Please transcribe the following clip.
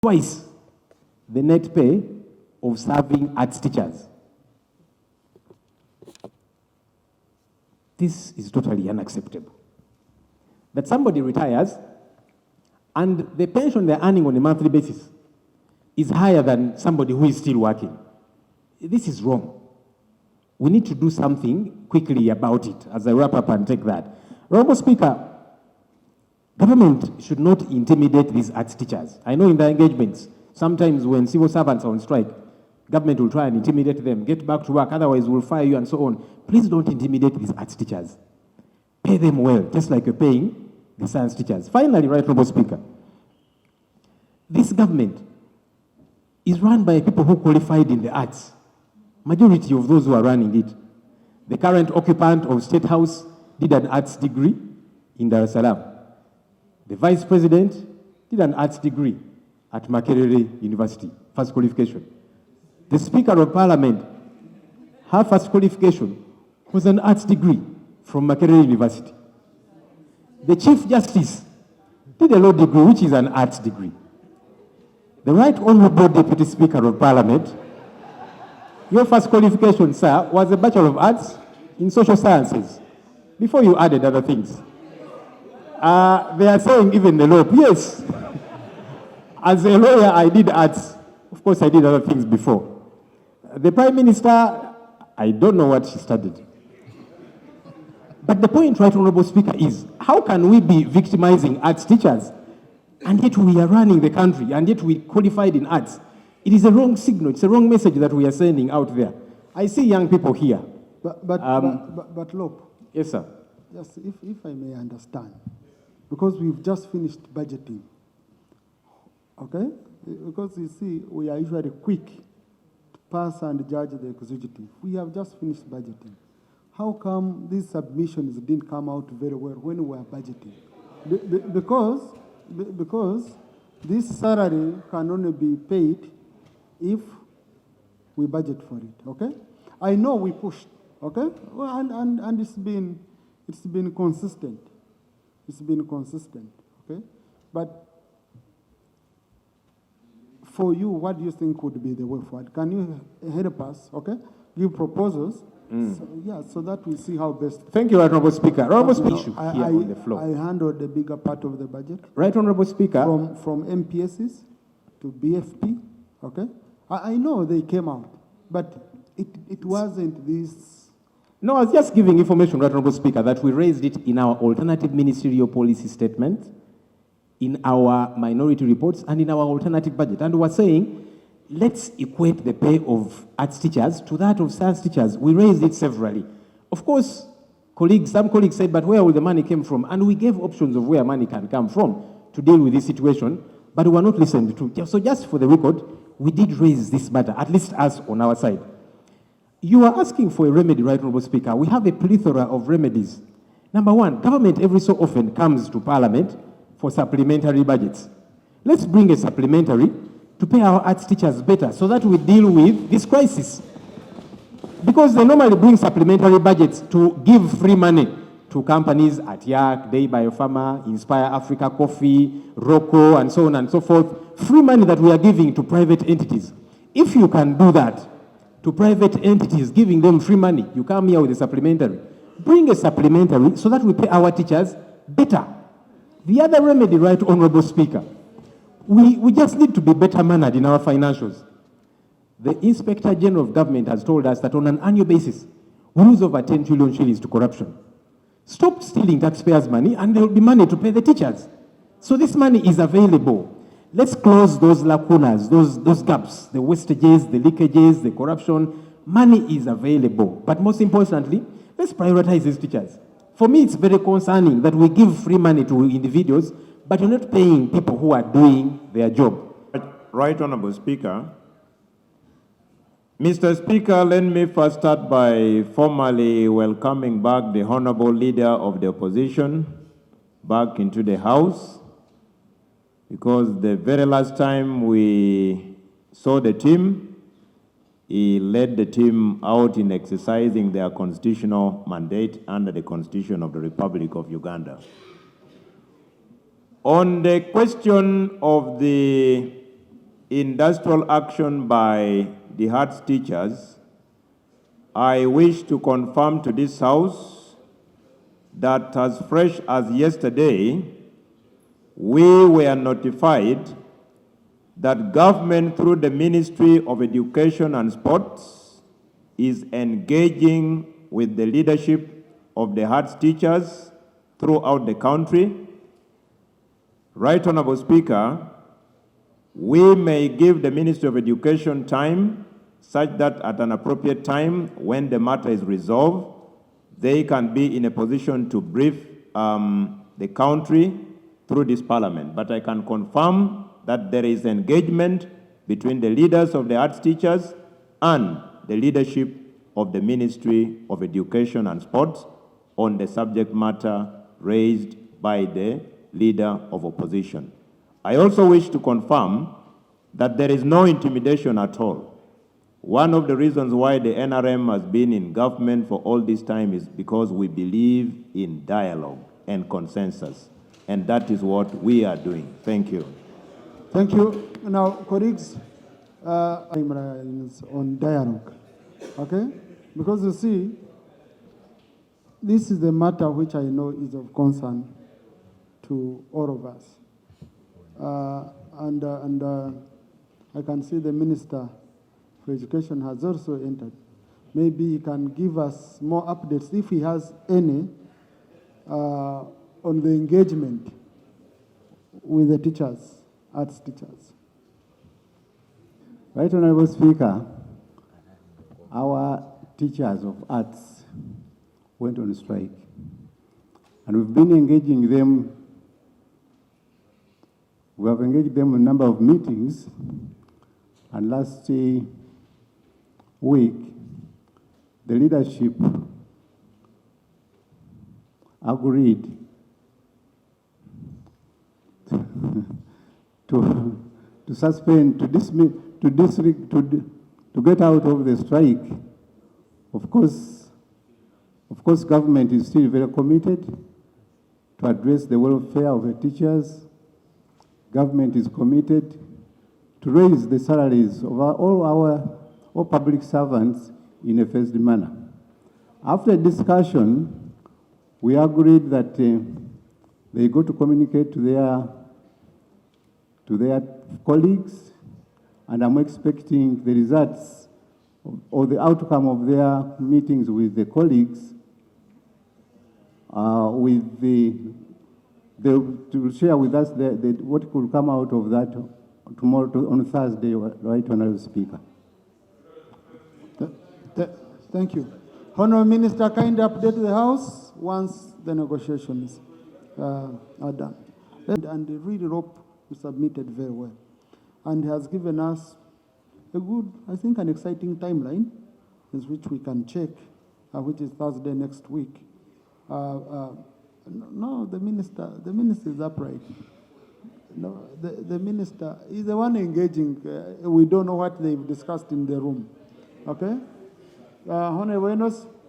twice the net pay of serving arts teachers. This is totally unacceptable. That somebody retires and the pension they're earning on a monthly basis is higher than somebody who is still working. This is wrong. We need to do something quickly about it as I wrap up and take that. Honorable Speaker, government should not intimidate these arts teachers. I know in their engagements, sometimes when civil servants are on strike, government will try and intimidate them, get back to work, otherwise we'll fire you and so on. Please don't intimidate these arts teachers. Pay them well, just like you're paying the science teachers. Finally, Right Honorable Speaker, this government is run by people who qualified in the arts. Majority of those who are running it. The current occupant of State House did an arts degree in Dar es Salaam. The Vice President did an arts degree at Makerere University, first qualification. The Speaker of Parliament, her first qualification was an arts degree from Makerere University. The Chief Justice did a law degree, which is an arts degree. The Right Honorable Deputy Speaker of Parliament, your first qualification, sir, was a Bachelor of Arts in Social Sciences, before you added other things. They are saying even the law. Yes. As a lawyer, I did arts. Of course, I did other things before. The Prime Minister, I don't know what she studied. But the point, Right Honorable Speaker, is how can we be victimizing arts teachers and yet we are running the country and yet we qualified in arts? It is a wrong signal. It's a wrong message that we are sending out there. I see young people here. But look. Yes, sir. Yes, if I may understand, because we've just finished budgeting, okay? Because you see, we are usually quick to pass and judge the executive. We have just finished budgeting. How come these submissions didn't come out very well when we were budgeting? Because this salary can only be paid if we budget for it, okay? I know we pushed, okay? Well, and it's been consistent. It's been consistent, okay? But for you, what do you think would be the way forward? Can you help us, okay? Give proposals, so that we see how best. Thank you, Honorable Speaker. Honorable Speaker, here on the floor. I handled the bigger part of the budget. Right Honorable Speaker. From MPSs to BFP, okay? I know they came out, but it wasn't this. No, I was just giving information, Right Honorable Speaker, that we raised it in our alternative ministerial policy statement, in our minority reports, and in our alternative budget. And we're saying, let's equate the pay of arts teachers to that of science teachers. We raised it severally. Of course, some colleagues said, but where will the money come from? And we gave options of where money can come from to deal with this situation, but we were not listened to. So just for the record, we did raise this matter, at least us on our side. You are asking for a remedy, Right Honorable Speaker. We have a plethora of remedies. Number one, government every so often comes to Parliament for supplementary budgets. Let's bring a supplementary to pay our arts teachers better so that we deal with this crisis. Because they normally bring supplementary budgets to give free money to companies at Yak, Day Biopharma, Inspire Africa Coffee, Rocco, and so on and so forth. Free money that we are giving to private entities. If you can do that to private entities, giving them free money, you come here with a supplementary. Bring a supplementary so that we pay our teachers better. The other remedy, Right Honorable Speaker, we just need to be better mannered in our financials. The Inspector General of Government has told us that on an annual basis, we lose over 10 trillion shillings to corruption. Stop stealing taxpayers' money and there will be money to pay the teachers. So this money is available. Let's close those lacunas, those gaps, the wastages, the leakages, the corruption. Money is available. But most importantly, let's prioritize these teachers. For me, it's very concerning that we give free money to individuals, but you're not paying people who are doing their job. Right Honorable Speaker. Mr. Speaker, let me first start by formally welcoming back the Honorable Leader of the Opposition back into the House, because the very last time we saw the team, he led the team out in exercising their constitutional mandate under the Constitution of the Republic of Uganda. On the question of the industrial action by the arts teachers, I wish to confirm to this House that as fresh as yesterday, we were notified that government through the Ministry of Education and Sports is engaging with the leadership of the arts teachers throughout the country. Right Honorable Speaker, we may give the Ministry of Education time such that at an appropriate time, when the matter is resolved, they can be in a position to brief the country through this parliament. But I can confirm that there is engagement between the leaders of the arts teachers and the leadership of the Ministry of Education and Sports on the subject matter raised by the leader of opposition. I also wish to confirm that there is no intimidation at all. One of the reasons why the NRM has been in government for all this time is because we believe in dialogue and consensus, and that is what we are doing. Thank you. Thank you. Now, colleagues, on dialogue, okay? Because you see, this is the matter which I know is of concern to all of us. I can see the Minister for Education has also entered. Maybe he can give us more updates, if he has any, on the engagement with the teachers, arts teachers. Right Honorable Speaker, our teachers of arts went on strike, and we've been engaging them. We have engaged them in a number of meetings, and last week, the leadership agreed to suspend, to get out of the strike. Of course, government is still very committed to address the welfare of the teachers. Government is committed to raise the salaries of all public servants in a phased manner. After discussion, we agreed that they go to communicate to their colleagues, and I'm expecting the results or the outcome of their meetings with the colleagues, to share with us what could come out of that tomorrow, on Thursday, right, Honorable Speaker. Thank you. Honorable Minister, kindly update the House once the negotiations are done. And the really rope we submitted very well, and has given us a good, I think, an exciting timeline, is which we can check, which is Thursday next week. No, the minister is upright. No, the minister is the one engaging. We don't know what they've discussed in the room. Okay? Honorable Enos?